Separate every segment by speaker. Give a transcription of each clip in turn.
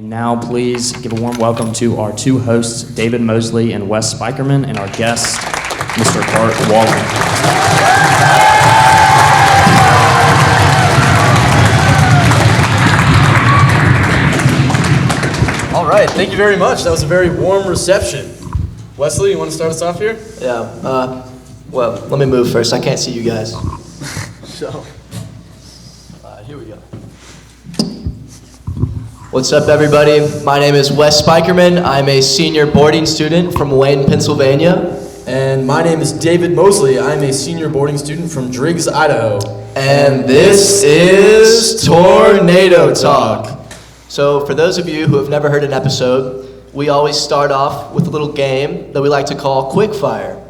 Speaker 1: And now please give a warm welcome to our two hosts, David Mosley and Wes Spikerman, and our guest, Mr. Bart Wallin.
Speaker 2: All right, thank you very much. That was a very warm reception. Wesley, you want to start us off here?
Speaker 3: Yeah, well, let me move first. I can't see you guys. So, here we go. What's up, everybody? My name is Wes Spikerman. I'm a senior boarding student from Wayne, Pennsylvania.
Speaker 2: And my name is David Mosley. I'm a senior boarding student from Driggs, Idaho.
Speaker 3: And this is Tornado Talk. So for those of you who have never heard an episode, we always start off with a little game that we like to call Quickfire.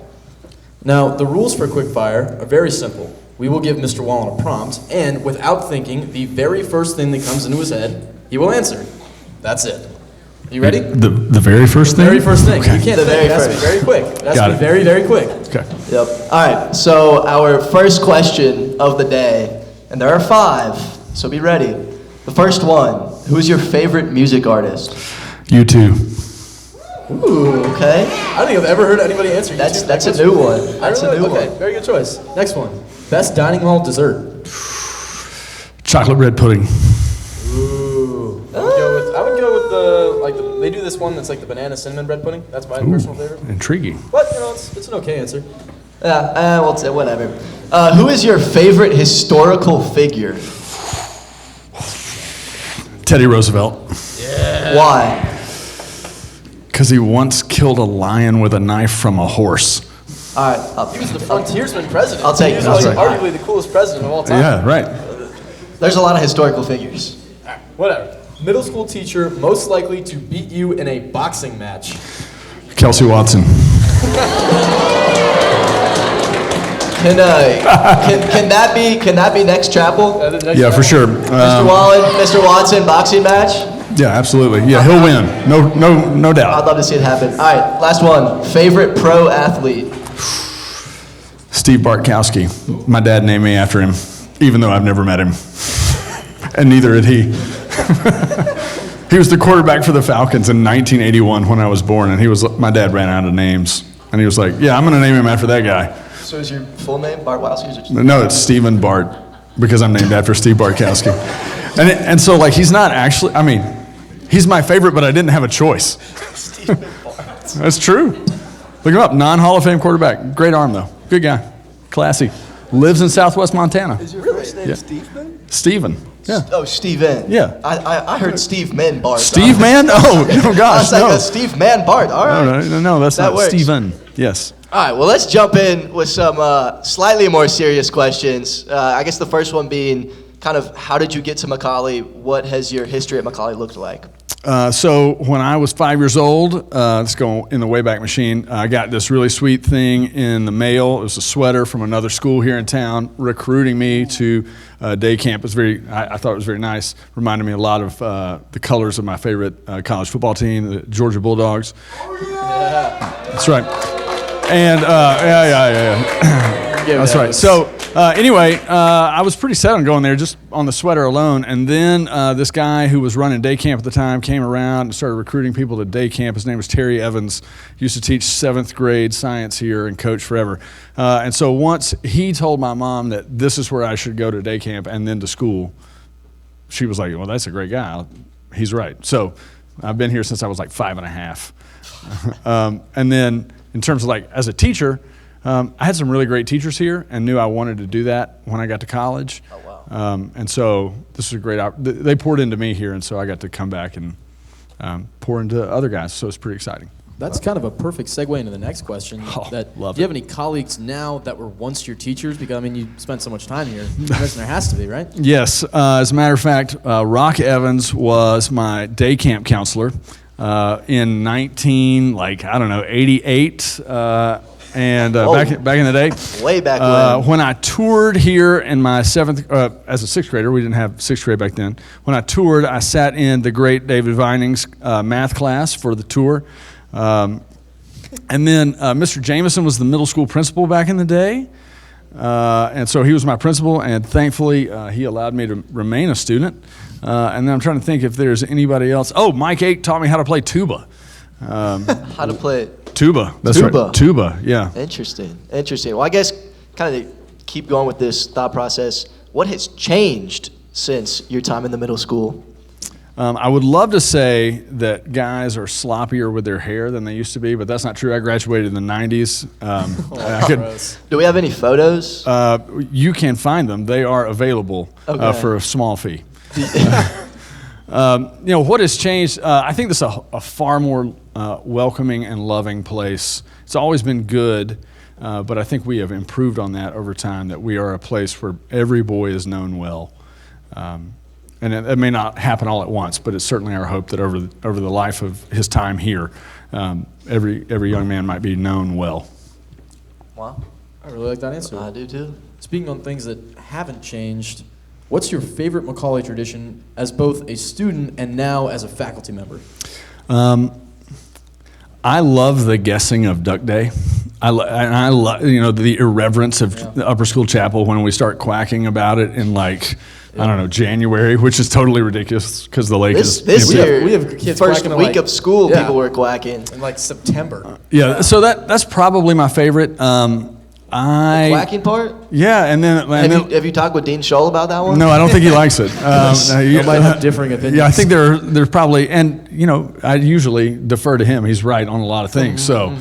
Speaker 2: Now, the rules for Quickfire are very simple. We will give Mr. Wallin a prompt, and without thinking, the very first thing that comes into his head, he will answer. That's it. Are you ready?
Speaker 4: The very first thing?
Speaker 2: Very first thing.
Speaker 4: Okay.
Speaker 2: You can't
Speaker 3: The
Speaker 2: think.
Speaker 3: very
Speaker 2: It has to be
Speaker 3: first.
Speaker 2: very quick. It has
Speaker 4: Got
Speaker 2: to be
Speaker 4: it.
Speaker 2: very, very quick.
Speaker 4: Okay.
Speaker 3: Yep. All right, so our first question of the day, and there are 5, so be ready. The first one, who is your favorite music artist?
Speaker 4: You too.
Speaker 3: Ooh, okay.
Speaker 2: I don't think I've ever heard anybody answer.
Speaker 3: That's
Speaker 2: YouTube.
Speaker 3: a new one. That's a new
Speaker 2: Okay,
Speaker 3: one.
Speaker 2: very good choice. Next one. Best dining hall dessert.
Speaker 4: Chocolate bread pudding.
Speaker 2: Ooh. I would go with they do this one that's like the banana cinnamon bread pudding. That's my personal favorite.
Speaker 4: Intriguing.
Speaker 2: But, it's an okay answer.
Speaker 3: Yeah, well, whatever. Who is your favorite historical figure?
Speaker 4: Teddy Roosevelt.
Speaker 3: Why?
Speaker 4: Because he once killed a lion with a knife from a horse.
Speaker 3: All right.
Speaker 2: He was the frontiersman president.
Speaker 3: I'll take
Speaker 2: He
Speaker 3: it.
Speaker 2: was
Speaker 3: I'll take it.
Speaker 2: arguably the coolest president of all time.
Speaker 4: Yeah, right.
Speaker 3: There's a lot of historical figures.
Speaker 2: Whatever. Middle school teacher most likely to beat you in a boxing match.
Speaker 4: Kelsey Watson.
Speaker 3: Can that be next chapel?
Speaker 4: Yeah, for sure.
Speaker 3: Mr. Wallin, Mr. Watson, boxing match?
Speaker 4: Yeah, absolutely. Yeah, he'll win. No
Speaker 3: I'd
Speaker 4: doubt.
Speaker 3: love to see it happen. All right, last one. Favorite pro athlete?
Speaker 4: Steve Bartkowski. My dad named me after him, even though I've never met him. And neither had he. He was the quarterback for the Falcons in 1981 when I was born, and my dad ran out of names. And he was like, yeah, I'm going to name him after that guy.
Speaker 3: So is your full name Bart Wallin?
Speaker 4: No, it's Stephen Bart, because I'm named after Steve Bartkowski. And so, he's not actually, he's my favorite, but I didn't have a choice.
Speaker 3: Stephen Bart.
Speaker 4: That's true. Look him up, non-Hall of Fame quarterback. Great arm, though. Good guy. Classy. Lives in southwest Montana.
Speaker 3: Is your first name Stephen?
Speaker 4: Stephen. Yeah.
Speaker 3: Oh, Steven.
Speaker 4: Yeah.
Speaker 3: I heard Steve Man Bart.
Speaker 4: Steve Man? Oh gosh,
Speaker 3: I was like,
Speaker 4: no.
Speaker 3: Steve Man Bart. All right.
Speaker 4: No, that's
Speaker 3: That
Speaker 4: not
Speaker 3: works.
Speaker 4: Stephen. Yes.
Speaker 3: All right, well, let's jump in with some slightly more serious questions. I guess the first one being kind of how did you get to McCallie? What has your history at McCallie looked like?
Speaker 4: So when I was 5 years old, let's go in the Wayback Machine, I got this really sweet thing in the mail. It was a sweater from another school here in town recruiting me to day camp. It was I thought it was very nice. Reminded me a lot of the colors of my favorite college football team, the Georgia Bulldogs. That's right. And yeah. That's right. So anyway, I was pretty set on going there just on the sweater alone. And then this guy who was running day camp at the time came around and started recruiting people to day camp. His name was Terry Evans. He used to teach 7th grade science here and coach forever. And so once he told my mom that this is where I should go to day camp and then to school, she was like, well, that's a great guy. He's right. So I've been here since I was like 5 and a half. And then in terms of as a teacher, I had some really great teachers here and knew I wanted to do that when I got to college.
Speaker 3: Oh, wow.
Speaker 4: And so this was a great they poured into me here, and so I got to come back and pour into other guys, so it's pretty exciting.
Speaker 5: That's kind of a perfect segue into the next question.
Speaker 4: Oh,
Speaker 5: do
Speaker 4: love
Speaker 5: you have any colleagues now that were once your teachers? Because, you spent so much time here. I imagine there has to be, right?
Speaker 4: Yes. As a matter of fact, Rock Evans was my day camp counselor in 88. And back in the day,
Speaker 3: Way back
Speaker 4: when I toured here in my 7th, as a 6th grader, we didn't have 6th grade back then. When I toured, I sat in the great David Vining's math class for the tour. And then Mr. Jameson was the middle school principal back in the day. And so he was my principal, and thankfully he allowed me to remain a student. And then I'm trying to think if there's anybody else. Oh, Mike 8 taught me how to play tuba.
Speaker 3: How to play it?
Speaker 4: Tuba. That's
Speaker 3: Tuba.
Speaker 4: right. Tuba. Yeah.
Speaker 3: Interesting. Well, I guess kind of keep going with this thought process. What has changed since your time in the middle school?
Speaker 4: I would love to say that guys are sloppier with their hair than they used to be, but that's not true. I graduated in the 90s.
Speaker 3: Do we have any photos?
Speaker 4: You can find them. They are available for a small fee. What has changed? I think this is a far more welcoming and loving place. It's always been good, but I think we have improved on that over time, that we are a place where every boy is known well. And it may not happen all at once, but it's certainly our hope that over the life of his time here, every young man might be known well.
Speaker 3: Wow.
Speaker 5: I really like that answer.
Speaker 3: I do too.
Speaker 5: Speaking on things that haven't changed, what's your favorite McCallie tradition as both a student and now as a faculty member?
Speaker 4: I love the guessing of Duck Day. I love the irreverence of the upper school chapel when we start quacking about it in I don't know, January, which is totally ridiculous because the lake is
Speaker 3: this
Speaker 4: empty.
Speaker 3: year.
Speaker 5: We have kids
Speaker 3: first
Speaker 5: quacking
Speaker 3: week of school. People were quacking
Speaker 5: in September.
Speaker 4: Yeah, so that's probably my favorite.
Speaker 3: The quacking part.
Speaker 4: Yeah, and then
Speaker 3: Have you talked with Dean Scholl about that one?
Speaker 4: No, I don't think he likes it.
Speaker 5: You might have differing opinions.
Speaker 4: Yeah, I think there's probably, and I usually defer to him. He's right on a lot of things. So,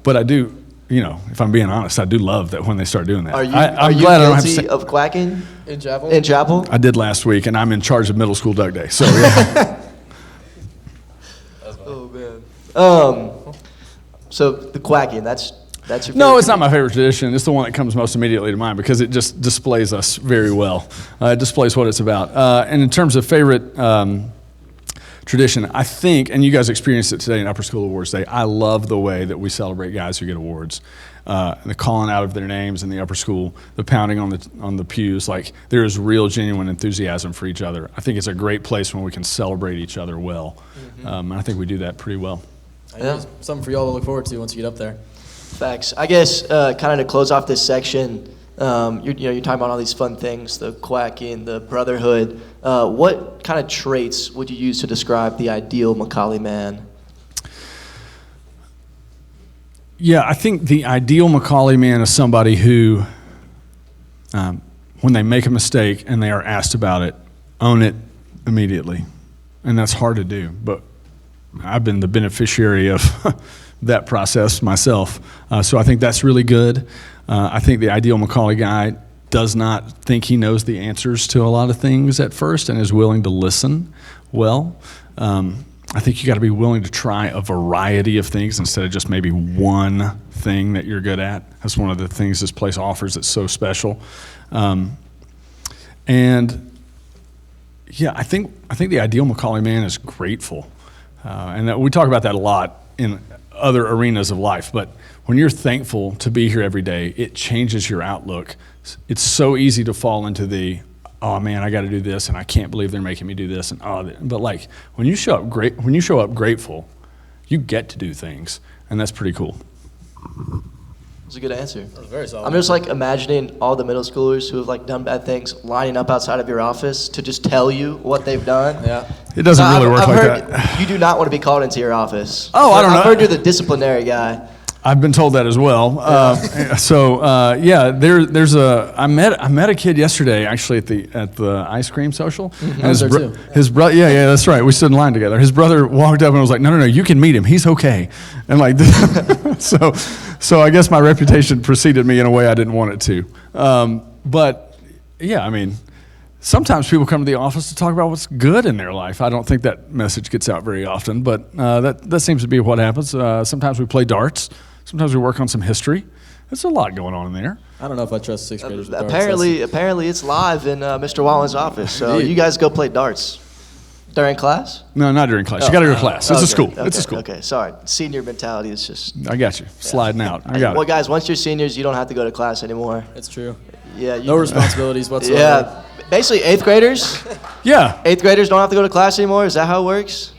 Speaker 4: but I do, if I'm being honest, I do love that when they start doing that.
Speaker 3: Are you
Speaker 4: glad I don't have to
Speaker 3: guilty
Speaker 4: say,
Speaker 3: of quacking
Speaker 5: in chapel?
Speaker 3: In chapel?
Speaker 4: I did last week, and I'm in charge of middle school Duck Day. So yeah.
Speaker 3: Oh man. So the quacking, that's your favorite?
Speaker 4: No, it's not my favorite tradition. It's the one that comes most immediately to mind because it just displays us very well. It displays what it's about. And in terms of favorite tradition, I think, and you guys experienced it today in Upper School Awards Day, I love the way that we celebrate guys who get awards. The calling out of their names in the upper school, the pounding on the pews, there is real, genuine enthusiasm for each other. I think it's a great place when we can celebrate each other well. And I think we do that pretty well.
Speaker 5: Something for y'all to look forward to once you get up there.
Speaker 3: Facts. I guess kind of to close off this section, you're talking about all these fun things, the quacking, the brotherhood. What kind of traits would you use to describe the ideal McCallie man?
Speaker 4: Yeah, I think the ideal McCallie man is somebody who, when they make a mistake and they are asked about it, own it immediately. And that's hard to do, but I've been the beneficiary of that process myself. So I think that's really good. I think the ideal McCallie guy does not think he knows the answers to a lot of things at first and is willing to listen well. I think you got to be willing to try a variety of things instead of just maybe one thing that you're good at. That's one of the things this place offers that's so special. And yeah, I think the ideal McCallie man is grateful. And that we talk about that a lot in other arenas of life, but when you're thankful to be here every day, it changes your outlook. It's so easy to fall into the, oh man, I got to do this, and I can't believe they're making me do this, but when you show up grateful, you get to do things, and that's pretty cool.
Speaker 3: That's a good answer.
Speaker 5: That was very solid.
Speaker 3: I'm just imagining all the middle schoolers who have done bad things lining up outside of your office to just tell you what they've done.
Speaker 5: Yeah.
Speaker 4: It doesn't really work
Speaker 3: I've
Speaker 4: like
Speaker 3: heard
Speaker 4: that.
Speaker 3: You do not want to be called into your office.
Speaker 4: Oh, I don't know.
Speaker 3: I've heard you're the disciplinary guy.
Speaker 4: I've been told that as well. I met a kid yesterday actually at the ice cream social. And his brother, yeah, that's right. We stood in line together. His brother walked up and was like, no, you can meet him. He's okay. And so I guess my reputation preceded me in a way I didn't want it to. But yeah, I mean, sometimes people come to the office to talk about what's good in their life. I don't think that message gets out very often, but that seems to be what happens. Sometimes we play darts. Sometimes we work on some history. There's a lot going on in there.
Speaker 5: I don't know if I trust sixth graders with darts.
Speaker 3: Apparently it's live in Mr. Wallin's office, so you guys go play darts. During class?
Speaker 4: No, not during class. You got to go to class. It's a school. It's a school.
Speaker 3: Okay, sorry. Senior mentality is just...
Speaker 4: I got you. Sliding out. I got it.
Speaker 3: Well, guys, once you're seniors, you don't have to go to class anymore.
Speaker 5: It's true.
Speaker 3: Yeah.
Speaker 5: No responsibilities whatsoever.
Speaker 3: Yeah. Basically, 8th graders?
Speaker 4: Yeah.
Speaker 3: 8th graders don't have to go to class anymore? Is that how it works?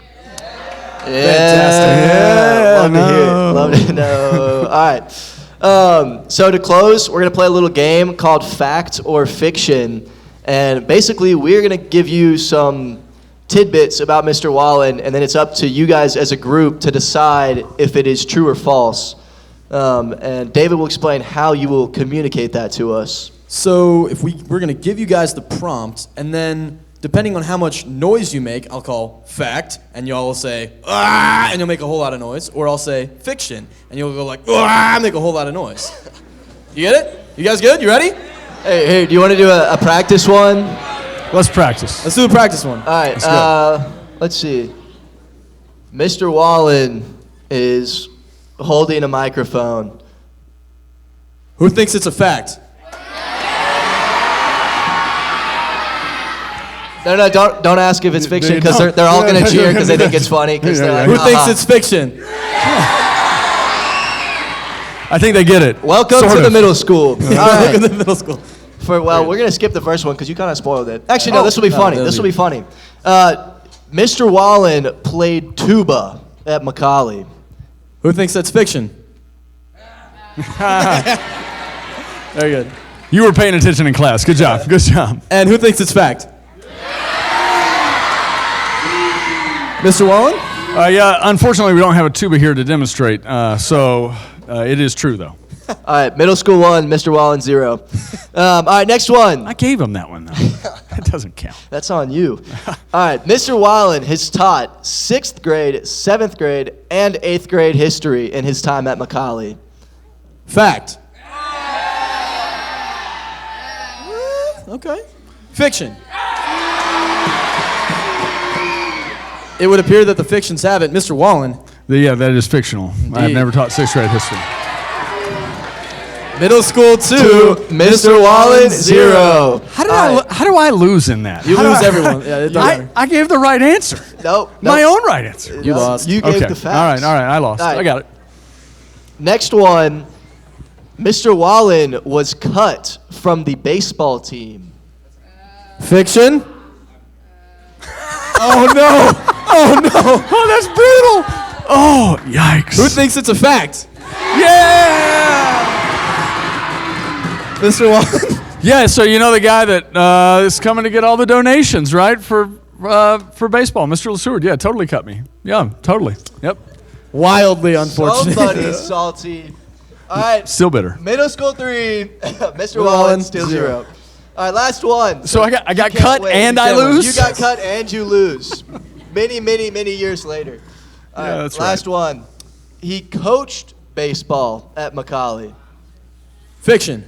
Speaker 5: Fantastic.
Speaker 3: Yeah. Love to hear it. Love to know. All right. So to close, we're going to play a little game called Fact or Fiction. And basically, we're going to give you some tidbits about Mr. Wallin, and then it's up to you guys as a group to decide if it is true or false. And David will explain how you will communicate that to us.
Speaker 5: So if we're going to give you guys the prompt, and then depending on how much noise you make, I'll call fact, and y'all will say, ah, and you'll make a whole lot of noise. Or I'll say fiction, and you'll go like, ah, make a whole lot of noise. You get it? You guys good? You ready?
Speaker 3: Hey, do you want to do a practice one?
Speaker 4: Let's practice.
Speaker 5: Let's do the practice one.
Speaker 3: All right, let's see. Mr. Wallin is holding a microphone.
Speaker 5: Who thinks it's a fact?
Speaker 3: No, don't ask if it's fiction, because they're all going to cheer because they think it's funny. Because they're like,
Speaker 5: Who thinks it's fiction?
Speaker 4: I think they get it.
Speaker 3: Welcome to the middle school. All right.
Speaker 5: Welcome to middle school.
Speaker 3: We're going to skip the first one because you kind of spoiled it. Actually, no, this will be
Speaker 5: no,
Speaker 3: funny.
Speaker 5: that'll
Speaker 3: This will
Speaker 5: be-
Speaker 3: be funny. Mr. Wallin played tuba at McCallie.
Speaker 5: Who thinks that's fiction? Very good.
Speaker 4: You were paying attention in class. Good job. Good job.
Speaker 5: And who thinks it's fact? Mr. Wallin?
Speaker 4: Yeah, unfortunately, we don't have a tuba here to demonstrate. So it is true, though.
Speaker 3: All right, middle school 1, Mr. Wallin 0. All right, next one.
Speaker 4: I gave him that one, though. That doesn't count.
Speaker 3: That's on you. All right, Mr. Wallin has taught 6th grade, 7th grade, and 8th grade history in his time at McCallie.
Speaker 5: Fact. Okay. Fiction. It would appear that the fictions have it. Mr. Wallin,
Speaker 4: Yeah, that is fictional. I've
Speaker 5: Indeed.
Speaker 4: never taught 6th grade history.
Speaker 5: middle school 2,
Speaker 3: Mr. Wallin 0.
Speaker 4: How do I lose in that?
Speaker 5: You
Speaker 4: How do
Speaker 5: lose
Speaker 4: I-
Speaker 5: everyone. Yeah, it doesn't matter.
Speaker 4: I gave the right answer.
Speaker 3: Nope.
Speaker 4: My own right answer.
Speaker 5: You lost.
Speaker 3: You gave
Speaker 4: Okay.
Speaker 3: the facts.
Speaker 4: All right. I lost.
Speaker 3: All right.
Speaker 4: I got it.
Speaker 3: Next one, Mr. Wallin was cut from the baseball team.
Speaker 5: Fiction. Oh no! Oh no!
Speaker 4: Oh, that's brutal. Oh, yikes.
Speaker 5: Who thinks it's a fact?
Speaker 4: Yeah.
Speaker 5: Mr. Wallin.
Speaker 4: Yeah. So you know the guy that is coming to get all the donations, right? For baseball, Mr. LeSeward. Yeah, totally cut me. Yeah, totally. Yep.
Speaker 5: Wildly unfortunate.
Speaker 3: Somebody's salty. All right,
Speaker 4: Still bitter.
Speaker 3: middle school 3, Mr.
Speaker 5: Wallin,
Speaker 3: Wallin still
Speaker 5: 0.
Speaker 3: 0. All right, last one.
Speaker 4: So I got
Speaker 3: You can't
Speaker 4: cut
Speaker 3: win.
Speaker 4: and
Speaker 3: You
Speaker 4: I
Speaker 3: can't win.
Speaker 4: lose.
Speaker 3: You got cut and you lose. Many years later. All
Speaker 4: Yeah,
Speaker 3: right,
Speaker 4: that's
Speaker 3: last one. He coached baseball at McCallie.
Speaker 5: Fiction.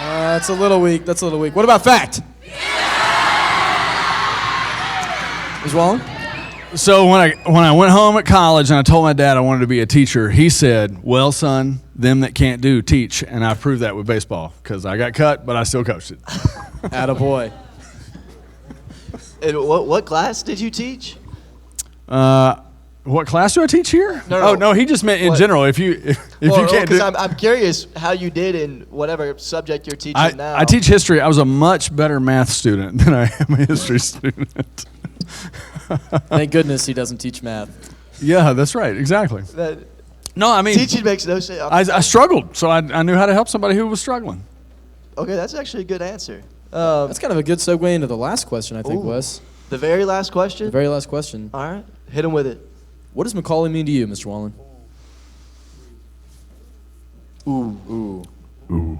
Speaker 5: That's a little weak. That's a little weak. What about fact? Mr. Wallin?
Speaker 4: So when I went home at college and I told my dad I wanted to be a teacher, he said, "Well, son, them that can't do teach," and I proved that with baseball because I got cut, but I still coached it.
Speaker 5: Attaboy.
Speaker 3: And what class did you teach?
Speaker 4: What class do I teach here?
Speaker 3: No.
Speaker 4: Oh no, he just meant in
Speaker 3: What?
Speaker 4: general. If you can't do,
Speaker 3: Because I'm curious how you did in whatever subject you're teaching now.
Speaker 4: I teach history. I was a much better math student than I am a history student.
Speaker 5: Thank goodness he doesn't teach math.
Speaker 4: Yeah, that's right. Exactly.
Speaker 3: That
Speaker 4: No, I mean,
Speaker 3: teaching makes no sense.
Speaker 4: I struggled, so I knew how to help somebody who was struggling.
Speaker 3: Okay, that's actually a good answer.
Speaker 5: That's kind of a good segue into the last question, I think,
Speaker 3: Ooh.
Speaker 5: Wes.
Speaker 3: The very last question.
Speaker 5: The very last question.
Speaker 3: All right, hit him with it.
Speaker 5: What does McCallie mean to you, Mr. Wallin?
Speaker 3: Ooh.
Speaker 4: Ooh.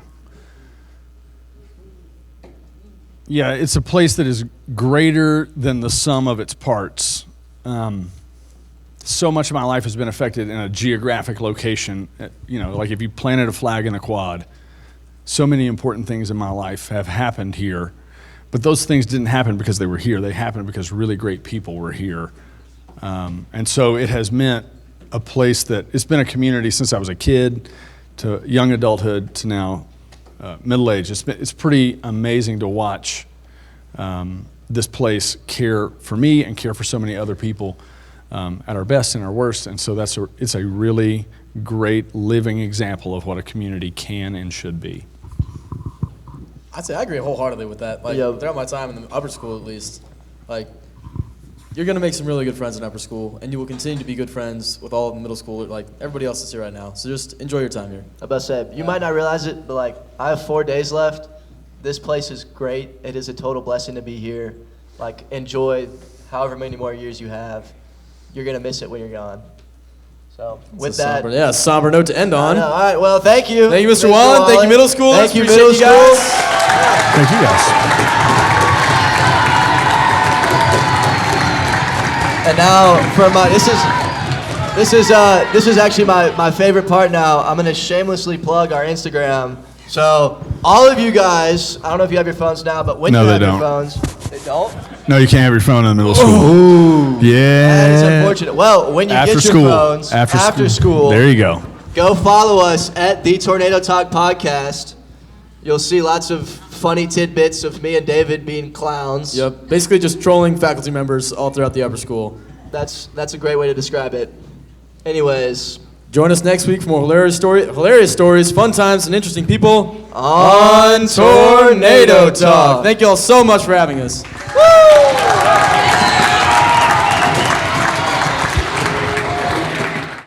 Speaker 4: Yeah, it's a place that is greater than the sum of its parts. So much of my life has been affected in a geographic location. You know, like if you planted a flag in a quad, so many important things in my life have happened here. But those things didn't happen because they were here. They happened because really great people were here. And so it has meant a place that, it's been a community since I was a kid to young adulthood to now middle age. It's pretty amazing to watch this place care for me and care for so many other people at our best and our worst. And so it's a really great living example of what a community can and should be.
Speaker 5: I'd say I agree wholeheartedly with that. Like
Speaker 3: Yeah.
Speaker 5: throughout my time in the upper school, at least, like You're going to make some really good friends in upper school, and you will continue to be good friends with all of the middle school, like everybody else that's here right now. So just enjoy your time here.
Speaker 3: I about to say, you might not realize it, but like I have 4 days left. This place is great. It is a total blessing to be here. Like enjoy however many more years you have. You're going to miss it when you're gone. So with that.
Speaker 5: Somber note to end on.
Speaker 3: All right, well, thank you.
Speaker 5: Thank you, Mr. Wallin. Thank you, middle schoolers.
Speaker 3: Thank you,
Speaker 5: Appreciate
Speaker 3: middle
Speaker 5: you guys.
Speaker 3: school.
Speaker 4: Thank you, guys.
Speaker 3: And now for my this is actually my favorite part now. I'm gonna shamelessly plug our Instagram. So all of you guys, I don't know if you have your phones now, but when
Speaker 4: No,
Speaker 3: you
Speaker 4: they
Speaker 3: have your
Speaker 4: don't.
Speaker 3: phones, they don't.
Speaker 4: No, you can't have your phone in the middle school.
Speaker 3: Ooh,
Speaker 4: Yeah.
Speaker 3: that is unfortunate. Well, when you
Speaker 4: After
Speaker 3: get your
Speaker 4: school.
Speaker 3: phones
Speaker 4: After
Speaker 3: school,
Speaker 4: There you go.
Speaker 3: go follow us at the Tornado Talk Podcast. You'll see lots of funny tidbits of me and David being clowns.
Speaker 5: Yep. Basically just trolling faculty members all throughout the upper school.
Speaker 3: That's a great way to describe it. Anyways,
Speaker 5: Join us next week for more hilarious stories, fun times, and interesting people
Speaker 3: on Tornado Talk.
Speaker 5: Thank you all so much for having us. Woo!